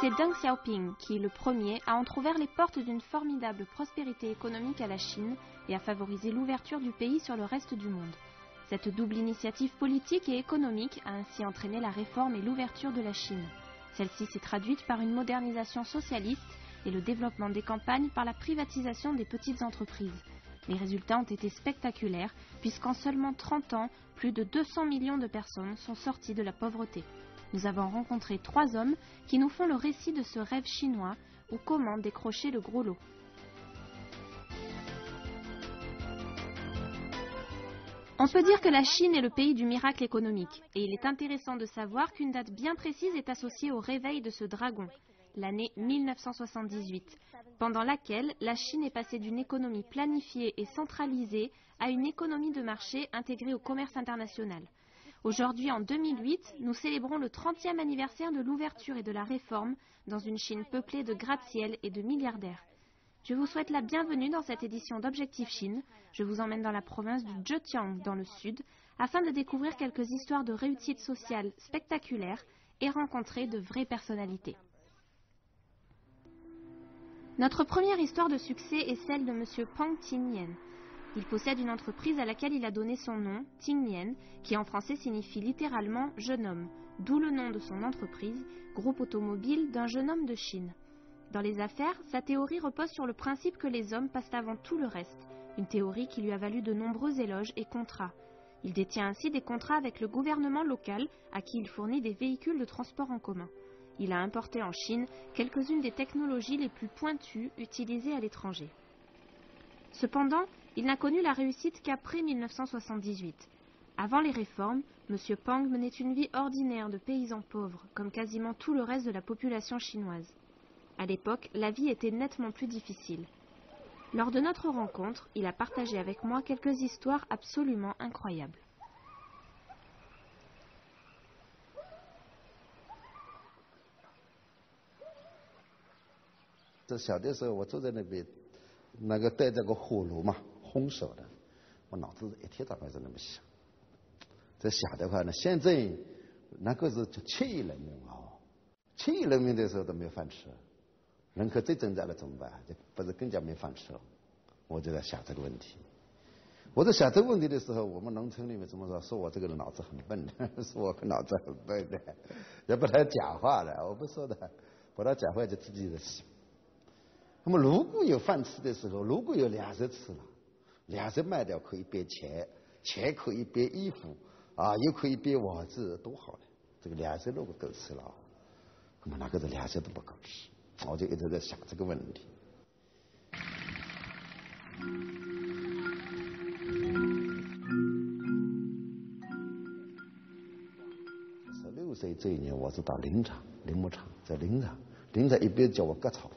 C'est Deng Xiaoping qui, le premier, a entrouvert les portes d'une formidable prospérité économique à la Chine et a favorisé l'ouverture du pays sur le reste du monde. Cette double initiative politique et économique a ainsi entraîné la réforme et l'ouverture de la Chine. Celle-ci s'est traduite par une modernisation socialiste et le développement des campagnes par la privatisation des petites entreprises. Les résultats ont été spectaculaires puisqu'en seulement 30 ans, plus de 200 millions de personnes sont sorties de la pauvreté. Nous avons rencontré 3 hommes qui nous font le récit de ce rêve chinois ou comment décrocher le gros lot. On peut dire que la Chine est le pays du miracle économique et il est intéressant de savoir qu'une date bien précise est associée au réveil de ce dragon, l'année 1978, pendant laquelle la Chine est passée d'une économie planifiée et centralisée à une économie de marché intégrée au commerce international. Aujourd'hui, en 2008, nous célébrons le 30e anniversaire de l'ouverture et de la réforme dans une Chine peuplée de gratte-ciel et de milliardaires. Je vous souhaite la bienvenue dans cette édition d'Objectif Chine. Je vous emmène dans la province du Zhejiang, dans le sud, afin de découvrir quelques histoires de réussite sociale spectaculaires et rencontrer de vraies personnalités. Notre première histoire de succès est celle de M. Pang Tingnian. Il possède une entreprise à laquelle il a donné son nom, Tingnian, qui en français signifie littéralement « jeune homme », d'où le nom de son entreprise, groupe automobile d'un jeune homme de Chine. Dans les affaires, sa théorie repose sur le principe que les hommes passent avant tout le reste, une théorie qui lui a valu de nombreux éloges et contrats. Il détient ainsi des contrats avec le gouvernement local à qui il fournit des véhicules de transport en commun. Il a importé en Chine quelques-unes des technologies les plus pointues utilisées à l'étranger. Cependant, il n'a connu la réussite qu'après 1978. Avant les réformes, M. Pang menait une vie ordinaire de paysan pauvre, comme quasiment tout le reste de la population chinoise. À l'époque, la vie était nettement plus difficile. Lors de notre rencontre, il a partagé avec moi quelques histoires absolument incroyables.那么如果有饭吃的时候，如果有粮食吃了，粮食卖掉可以变钱，钱可以变衣服啊，又可以变袜子，多好呢！这个粮食如果够吃了，那么那个的粮食都不够吃，我就一直在想这个问题。16岁这一年，我是到林木厂，在林场一边叫我割草，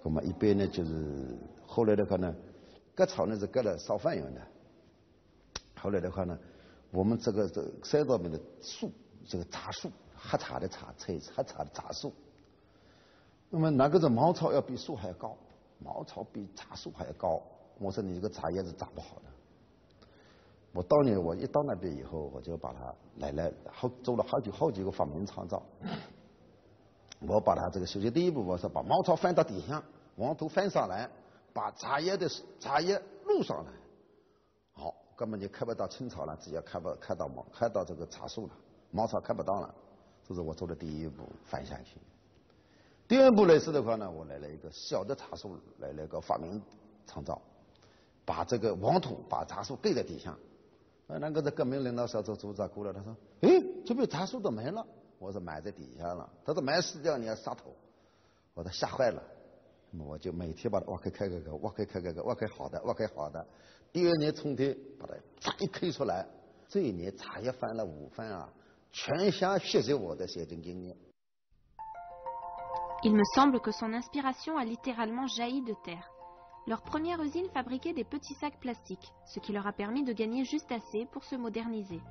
那么一边呢就是后来的话呢，割草呢是割了烧饭用的。后来的话呢，我们这个山上面的树，这个杂树，喝茶的茶，喝茶的杂树。那么那个是茅草要比树还要高，茅草比茶树还要高。我说你这个茶叶是长不好的。我当年我一到那边以后，我就把它做了好几个发明创造。我把它这个首先第一步，我是把茅草翻到底下，往头翻上来，把茶叶露上来。好，根本就看不到青草了，只要看到这个茶树了，茅草看不到了。这是我做的第一步，翻下去。第二步类似的话呢，我来了一个小的茶树，来了一个发明创造，把这个网土把茶树盖在底下。那个革命领导小组组长过来，他说：“哎，这边茶树都没了。”我说埋在底下了。他说埋死掉你要杀头。我都吓坏了。那么我就每天把它挖开好的。第二年春天把它一开出来，这一年茶叶翻了5番啊，全乡学习我的写真经验。Il me semble que son inspiration a littéralement jailli de terre. Leur première usine fabriquait des petits sacs plastiques, ce qui leur a permis de gagner juste assez pour se moderniser.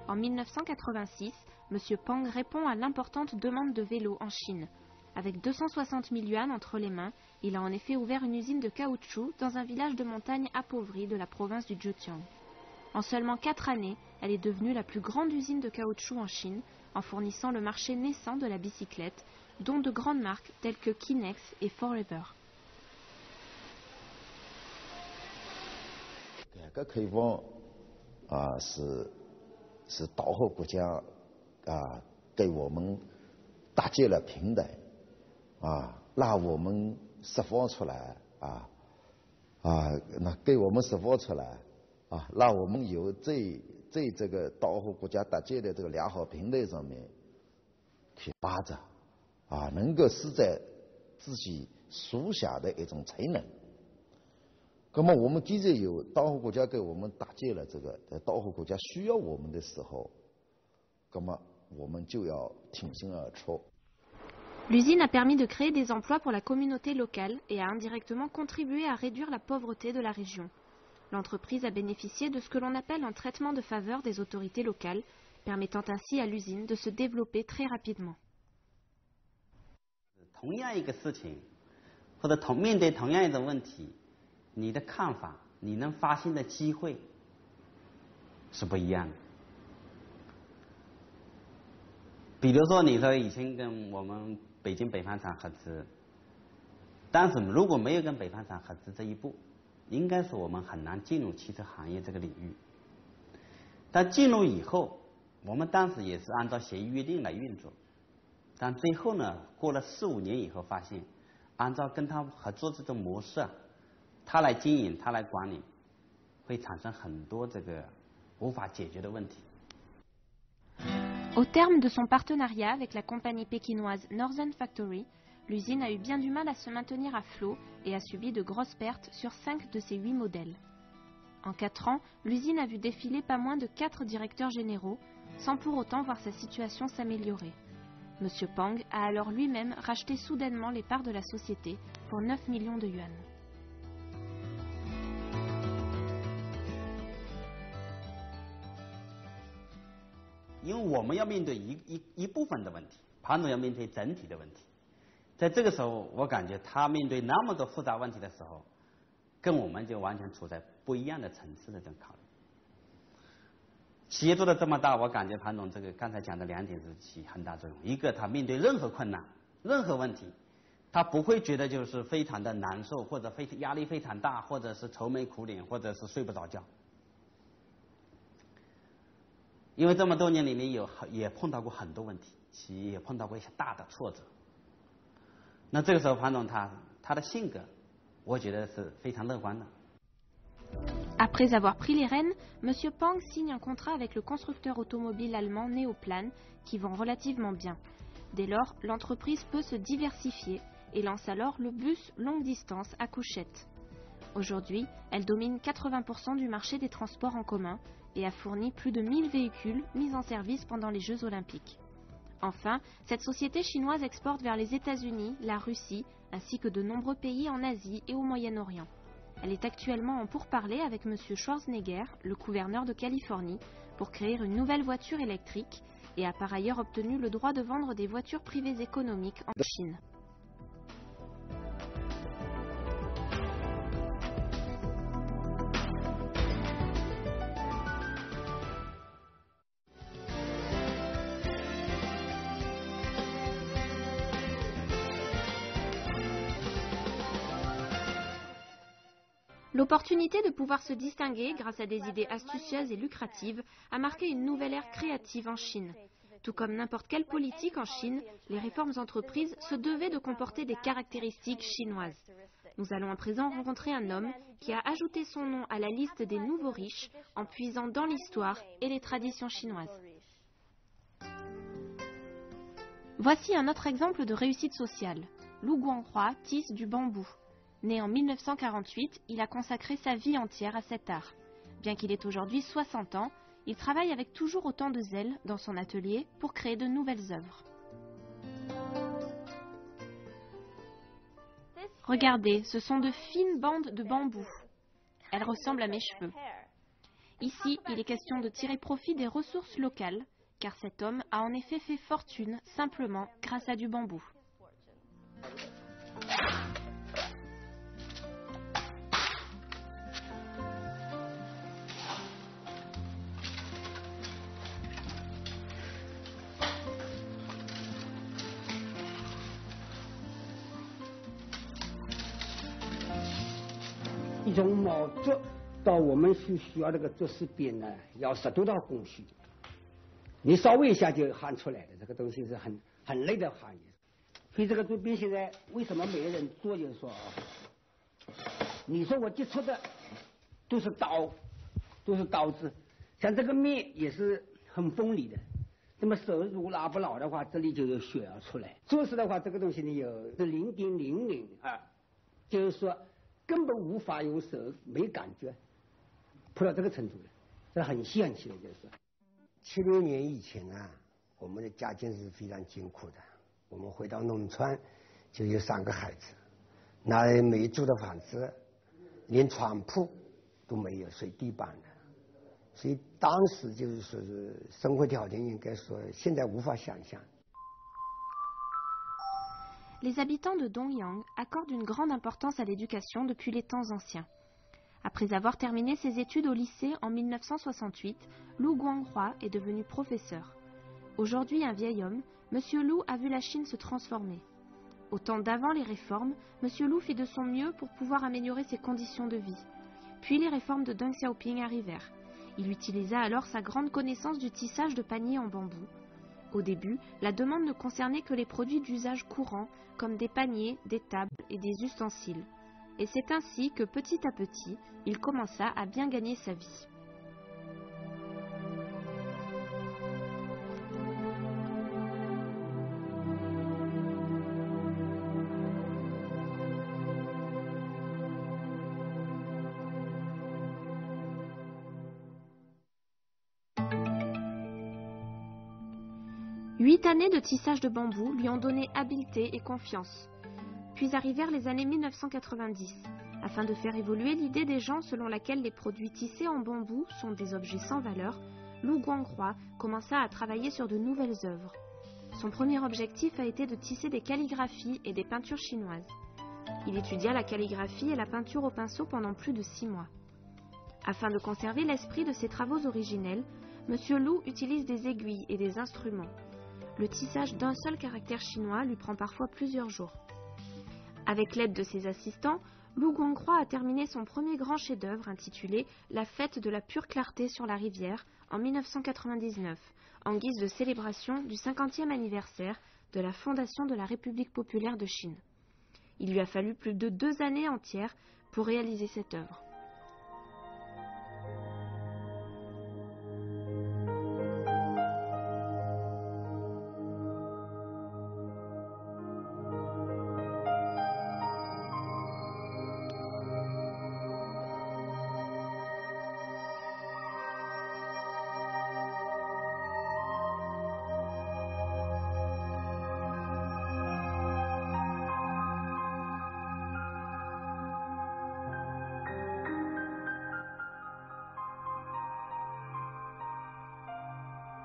En 1986, M. Pang répond à l'importante demande de vélos en Chine. Avec 260 000 yuan entre les mains, il a en effet ouvert une usine de caoutchouc dans un village de montagne appauvri de la province du Zhejiang. En seulement 4 années, elle est devenue la plus grande usine de caoutchouc en Chine, en fournissant le marché naissant de la bicyclette, dont de grandes marques telles que Kinex et Forever. 改革开放是岛后国家给我们搭建了平台让我们释放出来那给我们释放出来让我们有在这个岛后国家搭建的这个良好平台上面去发展能够施展自己所想的一种才能。那么我们既然有岛后国家给我们搭建了这个，在岛后国家需要我们的时候，那么我们就要挺身而出。 L'usine a permis de créer des emplois pour la communauté locale et a indirectement contribué à réduire la pauvreté de la région. L'entreprise a bénéficié de ce que l'on appelle un traitement de faveur des autorités locales, permettant ainsi à l'usine de se développer très rapidement. 同样一个事情，或者面对同样一种问题，你的看法，你能发现的机会是不一样的。比如说，你说以前跟我们北京北方厂合资，但是如果没有跟北方厂合资这一步，应该是我们很难进入汽车行业这个领域。但进入以后，我们当时也是按照协议约定来运作。 但最后呢，过了4、5年以后，发现按照跟他合作这种模式他来经营，他来管理，会产生很多这个无法解决的问题。 Au terme de son partenariat avec la compagnie pékinoise Northern Factory, l'usine a eu bien du mal à se maintenir à flot et a subi de grosses pertes sur 5 de ses 8 modèles. En 4 ans, l'usine a vu défiler pas moins de 4 directeurs généraux, sans pour autant voir sa situation s'améliorer. Monsieur Pang a alors lui-même racheté soudainement les parts de la société pour 9 millions de yuan. 因为我们要面对一部分的问题，庞总要面对整体的问题。在这个时候，我感觉他面对那么多复杂问题的时候，跟我们就完全处在不一样的层次的这种考虑。企业做的这么大，我感觉庞总这个刚才讲的2点是起很大作用。一个，他面对任何困难、任何问题，他不会觉得就是非常的难受，或者压力非常大，或者是愁眉苦脸，或者是睡不着觉。因为这么多年里面也碰到过很多问题，企业也碰到过一些大的挫折。那这个时候，庞总他的性格，我觉得是非常乐观的。 Après avoir pris les rênes, M. Pang signe un contrat avec le constructeur automobile allemand Neoplan, qui vend relativement bien. Dès lors, l'entreprise peut se diversifier et lance alors le bus longue distance à couchette. Aujourd'hui, elle domine 80% du marché des transports en commun et a fourni plus de 1000 véhicules mis en service pendant les Jeux Olympiques. Enfin, cette société chinoise exporte vers les États-Unis, la Russie, ainsi que de nombreux pays en Asie et au Moyen-Orient. Elle est actuellement en pourparlers avec M. Schwarzenegger, le gouverneur de Californie, pour créer une nouvelle voiture électrique et a par ailleurs obtenu le droit de vendre des voitures privées économiques en Chine. L'opportunité de pouvoir se distinguer grâce à des idées astucieuses et lucratives a marqué une nouvelle ère créative en Chine. Tout comme n'importe quelle politique en Chine, les réformes entreprises se devaient de comporter des caractéristiques chinoises. Nous allons à présent rencontrer un homme qui a ajouté son nom à la liste des nouveaux riches en puisant dans l'histoire et les traditions chinoises. Voici un autre exemple de réussite sociale. Lu Guanghua tisse du bambou. Né en 1948, il a consacré sa vie entière à cet art. Bien qu'il ait aujourd'hui 60 ans, il travaille avec toujours autant de zèle dans son atelier pour créer de nouvelles œuvres. Regardez, ce sont de fines bandes de bambou. Elles ressemblent à mes cheveux. Ici, il est question de tirer profit des ressources locales, car cet homme a en effet fait fortune simplement grâce à du bambou. 从毛竹到我们所需要这个竹丝边呢，要10多道工序。你稍微一下就焊出来的，这个东西是很累的行业。所以这个竹编现在为什么没人做，就是说啊，你说我接触的都是刀子，像这个面也是很锋利的。那么手如果拉不牢的话，这里就有血要出来。做事的话，这个东西呢有0.002，就是说根本无法用手没感觉，破到这个程度了，这很稀的，就是说。76年以前啊，我们的家境是非常艰苦的。我们回到农村，就有3个孩子，那没住的房子，连床铺都没有，水地板的。所以当时就是说是生活条件，应该说现在无法想象。Les habitants de Dongyang accordent une grande importance à l'éducation depuis les temps anciens. Après avoir terminé ses études au lycée en 1968, Lu Guanghua est devenu professeur. Aujourd'hui un vieil homme, M. Lu a vu la Chine se transformer. Au temps d'avant les réformes, M. Lu fit de son mieux pour pouvoir améliorer ses conditions de vie. Puis les réformes de Deng Xiaoping arrivèrent. Il utilisa alors sa grande connaissance du tissage de paniers en bambou. Au début, la demande ne concernait que les produits d'usage courant, comme des paniers, des tables et des ustensiles. Et c'est ainsi que petit à petit, il commença à bien gagner sa vie. Huit années de tissage de bambou lui ont donné habileté et confiance. Puis arrivèrent les années 1990, afin de faire évoluer l'idée des gens selon laquelle les produits tissés en bambou sont des objets sans valeur. Lu Guanghua commença à travailler sur de nouvelles œuvres. Son premier objectif a été de tisser des calligraphies et des peintures chinoises. Il étudia la calligraphie et la peinture au pinceau pendant plus de 6 mois. Afin de conserver l'esprit de ses travaux originels, M. Lu utilise des aiguilles et des instruments. Le tissage d'un seul caractère chinois lui prend parfois plusieurs jours. Avec l'aide de ses assistants, Lu Guanghua a terminé son premier grand chef-d'œuvre intitulé « La fête de la pure clarté sur la rivière » en 1999, en guise de célébration du 50e anniversaire de la fondation de la République populaire de Chine. Il lui a fallu plus de 2 années entières pour réaliser cette œuvre.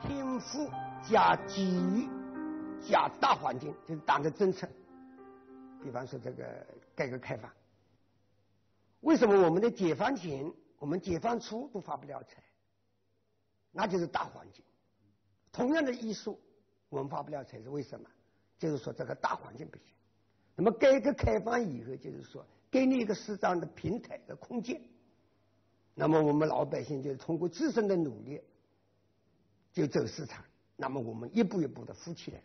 天赋加机遇加大环境，就是党的政策。比方说这个改革开放，为什么我们的解放前、我们解放初都发不了财？那就是大环境。同样的艺术，我们发不了财是为什么？就是说这个大环境不行。那么改革开放以后，就是说给你一个适当的平台和空间，那么我们老百姓就是通过自身的努力。就走市场，那么我们一步一步的富起来了。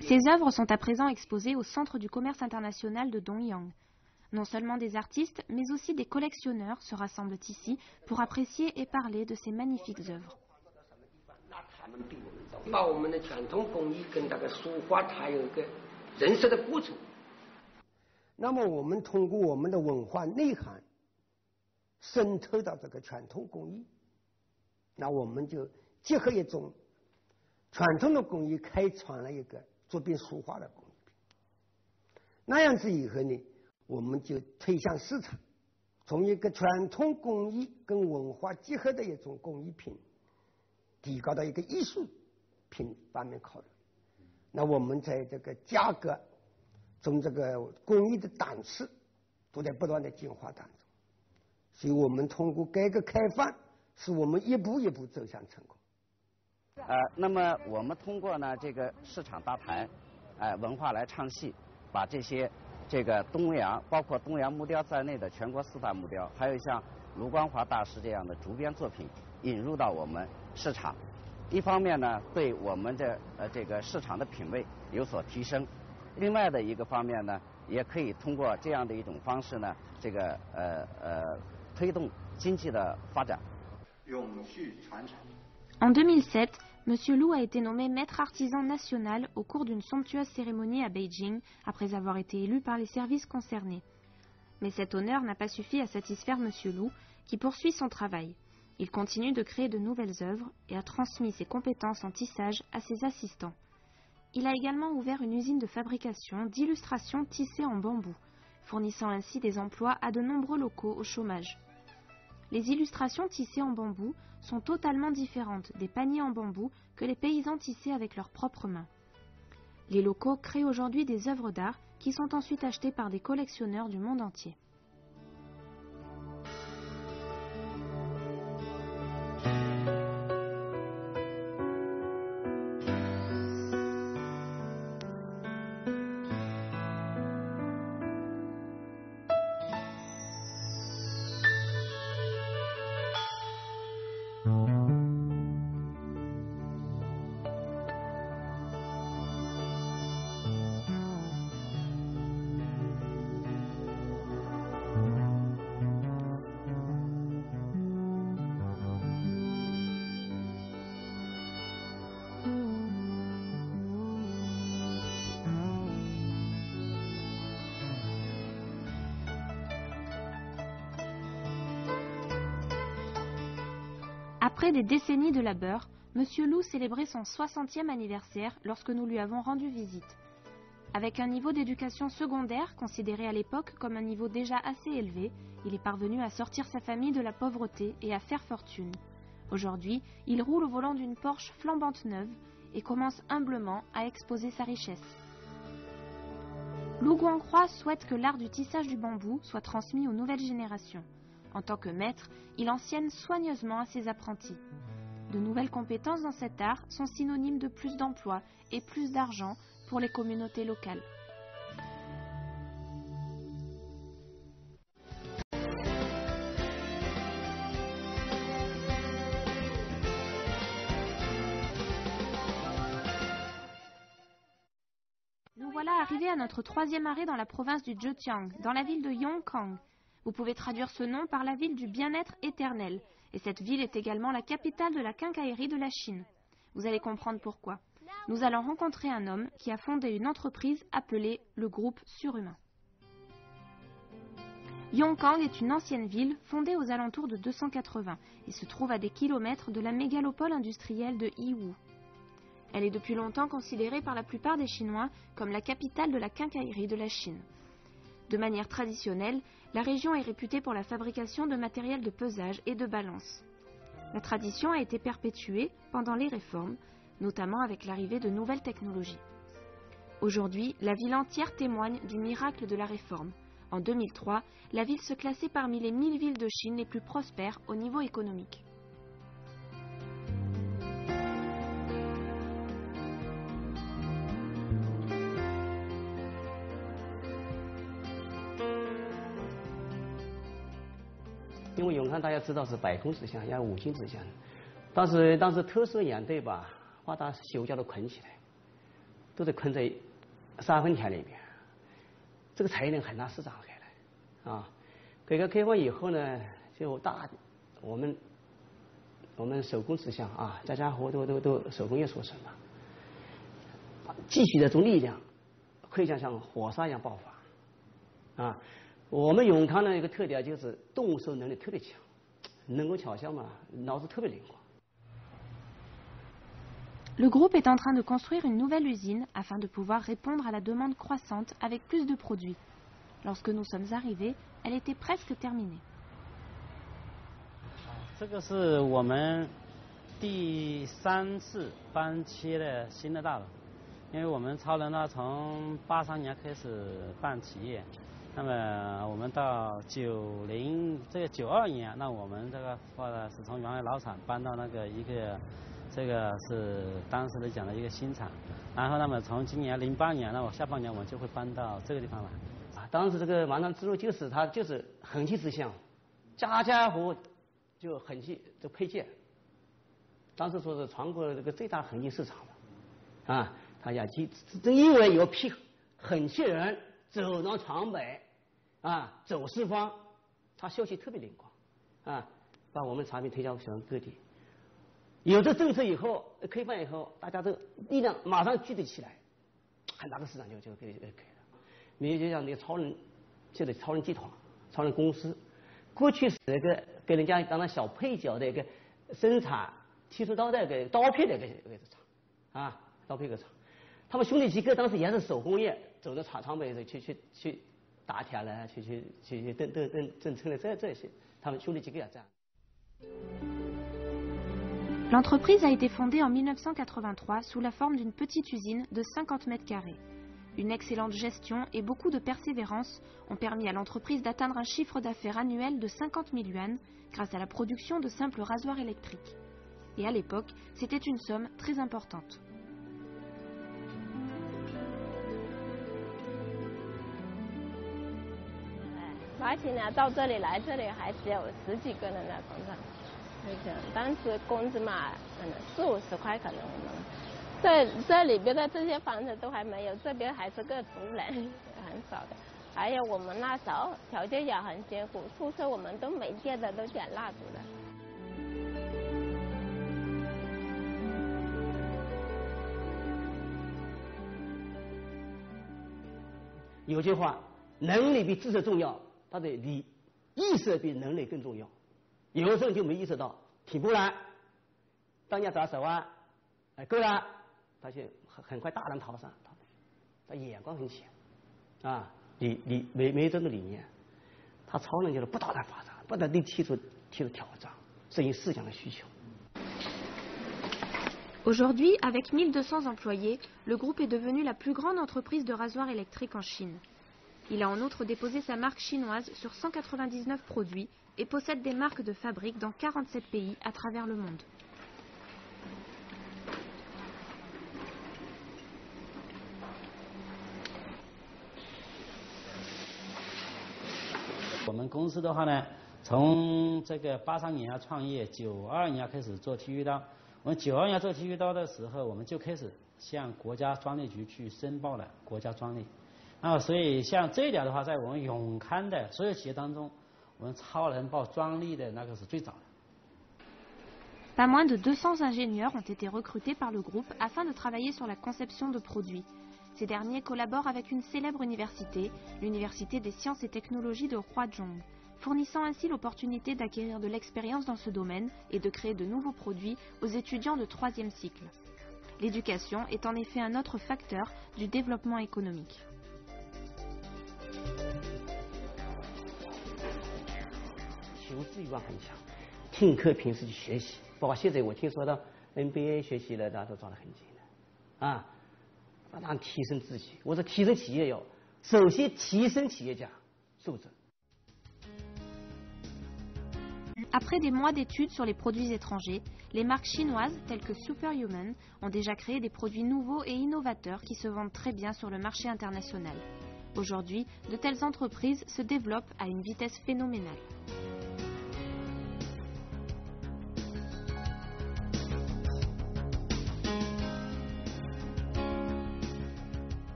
Ces œuvres sont à présent exposées au Centre du commerce international de Dongyang. Non seulement des artistes, mais aussi des collectionneurs se rassemblent ici pour apprécier et parler de ces magnifiques œuvres. 把我们的传统工艺跟这个书画它有一个认识的过程。那么我们通过我们的文化内涵渗透到这个传统工艺，那我们就结合一种传统的工艺，开创了一个竹编书画的工艺品。那样子以后呢，我们就推向市场，从一个传统工艺跟文化结合的一种工艺品，提高到一个艺术品方面考虑。那我们在这个价格，从这个工艺的档次，都在不断的进化当中。所以我们通过改革开放，使我们一步一步走向成功。那么我们通过呢这个市场搭台，文化来唱戏，把这些这个东阳，包括东阳木雕在内的全国4大木雕，还有像卢光华大师这样的竹编作品引入到我们市场。一方面呢，对我们的这个市场的品位有所提升；另外的一个方面呢，也可以通过这样的一种方式呢，这个推动经济的发展。永续传承。En 2007, M. Lu a été nommé maître artisan national au cours d'une somptueuse cérémonie à Beijing, après avoir été élu par les services concernés. Mais cet honneur n'a pas suffi à satisfaire M. Lu, qui poursuit son travail. Il continue de créer de nouvelles œuvres et a transmis ses compétences en tissage à ses assistants. Il a également ouvert une usine de fabrication d'illustrations tissées en bambou, fournissant ainsi des emplois à de nombreux locaux au chômage. Les illustrations tissées en bambou sont totalement différentes des paniers en bambou que les paysans tissaient avec leurs propres mains. Les locaux créent aujourd'hui des œuvres d'art qui sont ensuite achetées par des collectionneurs du monde entier. Après des décennies de labeur, M. Lu célébrait son 60e anniversaire lorsque nous lui avons rendu visite. Avec un niveau d'éducation secondaire considéré à l'époque comme un niveau déjà assez élevé, il est parvenu à sortir sa famille de la pauvreté et à faire fortune. Aujourd'hui, il roule au volant d'une Porsche flambante neuve et commence humblement à exposer sa richesse. Lu Guanghua souhaite que l'art du tissage du bambou soit transmis aux nouvelles générations. En tant que maître, il enseigne soigneusement à ses apprentis. De nouvelles compétences dans cet art sont synonymes de plus d'emplois et plus d'argent pour les communautés locales. Nous voilà arrivés à notre 3e arrêt dans la province du Zhejiang, dans la ville de Yongkang. Vous pouvez traduire ce nom par la ville du bien-être éternel, et cette ville est également la capitale de la quincaillerie de la Chine. Vous allez comprendre pourquoi. Nous allons rencontrer un homme qui a fondé une entreprise appelée le groupe Surhumain. Yongkang est une ancienne ville fondée aux alentours de 280 et se trouve à des kilomètres de la mégalopole industrielle de Yiwu. Elle est depuis longtemps considérée par la plupart des Chinois comme la capitale de la quincaillerie de la Chine. De manière traditionnelle, la région est réputée pour la fabrication de matériel de pesage et de balance. La tradition a été perpétuée pendant les réformes, notamment avec l'arrivée de nouvelles technologies. Aujourd'hui, la ville entière témoigne du miracle de la réforme. En 2003, la ville se classait parmi les 1000 villes de Chine les plus prospères au niveau économique.因为永康大家知道是百工之乡，也五金之乡，但是当时特色烟队吧，把它手脚都捆起来，都得捆在3分田里面，这个产业链很难施展开来啊。改革开放以后呢，就我们手工之乡啊，家家户户都手工业出身嘛，继续的这种力量可以像火山一样爆发啊。我们永康的一个特点就是动手能力特别强，能够巧匠嘛，脑子特别灵活。Le groupe est en train de construire une nouvelle usine afin de pouvoir répondre à la demande croissante avec plus de produits. Lorsque nous sommes arrivés, elle était presque terminée. 这个是我们第3次搬迁的新的大楼，因为我们超人呢从83年开始办企业。那么我们到92年，那我们这个是从原来老厂搬到那个这个是当时的讲的一个新厂，然后那么从今年08年，那我下半年我们就会搬到这个地方来。当时这个麻将之路它就是横气之象，家家户户就横气这配件，当时说是全国这个最大横气市场了，啊，他家正因为有批横气人走到床北，啊，走四方，他消息特别灵光，啊，把我们产品推销全各地。有这政策以后，开放以后，大家都力量马上聚集起来，很大的市场就可以了。你就像那个超人，就是超人集团、超人公司，过去是那个给人家当那小配角的一个生产剃须刀的一个刀片的一个厂，啊，刀片一个厂。他们兄弟几个当时也是手工业，走到厂北去打铁了，去蹬车了，这些，他们兄弟几个也这样。L'entreprise a été fondée en 1983 sous la forme d'une petite usine de 50 mètres carrés. Une excellente gestion et beaucoup de persévérance ont permis à l'entreprise d'atteindre un chiffre d'affaires annuel de 50 000 yuan grâce à la production de simples rasoirs électriques. Et à l'époque, c'était une somme très importante. “有句话，能力比知识重要，他的意识比能力更重要。有的时候就没意识到，起步了，当家找手啊，够了，他就很快大浪淘沙，他眼光很浅，啊，没这个理念，他超人就是不断的发展，不断地提出挑战，适应市场的需求。” Aujourd'hui, avec 1200 employés, le groupe est devenu la plus grande entreprise de rasoirs électriques en Chine. Il a en outre déposé sa marque chinoise sur 199 produits et possède des marques de fabrique dans 47 pays à travers le monde. 我们公司的话呢，从这个83年创业，92年开始做剃须刀。我们92年做剃须刀的时候，我们就开始向国家专利局去申报了国家专利。所以像这一点的话，在我们永康的所有企业当中，我们超人报专利的那个是最早的。Pas moins de 200 ingénieurs ont été recrutés par le groupe afin de travailler sur la conception de produits. Ces derniers collaborent avec une célèbre université, l'Université des sciences et technologies de Huazhong, fournissant ainsi l'opportunité d'acquérir de l'expérience dans ce domaine et de créer de nouveaux produits aux étudiants de 3e cycle. L'éducation est en effet un autre facteur du développement économique. 求知欲望很强，听课平时去学习，包括现在我听说到 NBA 学习的，大家都抓得很紧的，啊，让提升自己。我说提升企业首先提升企业家素质。Après des mois d'études sur les produits étrangers, les marques chinoises telles que Superhuman ont déjà créé des produits nouveaux et innovateurs qui se vendent très bien sur le marché international. Aujourd'hui, de telles entreprises se développent à une vitesse phénoménale.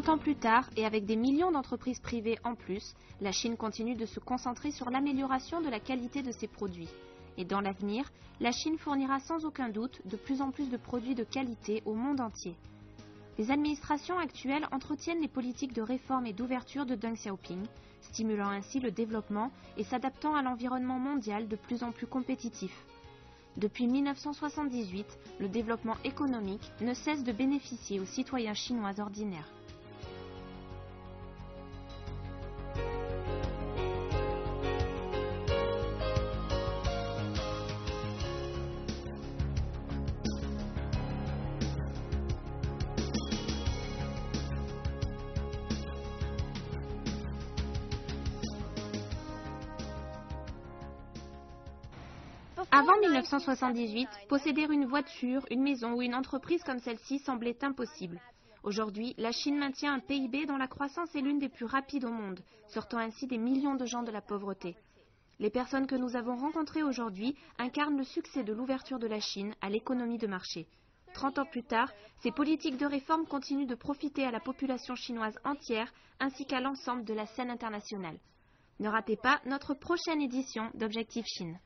Ans plus tard, et avec des millions d'entreprises privées en plus, la Chine continue de se concentrer sur l'amélioration de la qualité de ses produits. Et dans l'avenir, la Chine fournira sans aucun doute de plus en plus de produits de qualité au monde entier. Les administrations actuelles entretiennent les politiques de réforme et d'ouverture de Deng Xiaoping, stimulant ainsi le développement et s'adaptant à l'environnement mondial de plus en plus compétitif. Depuis 1978, le développement économique ne cesse de bénéficier aux citoyens chinois ordinaires. Avant 1978, posséder une voiture, une maison ou une entreprise comme celle-ci semblait impossible. Aujourd'hui, la Chine maintient un PIB dont la croissance est l'une des plus rapides au monde, sortant ainsi des millions de gens de la pauvreté. Les personnes que nous avons rencontrées aujourd'hui incarnent le succès de l'ouverture de la Chine à l'économie de marché. 30 ans plus tard, ces politiques de réforme continuent de profiter à la population chinoise entière ainsi qu'à l'ensemble de la scène internationale. Ne ratez pas notre prochaine édition d'Objectif Chine.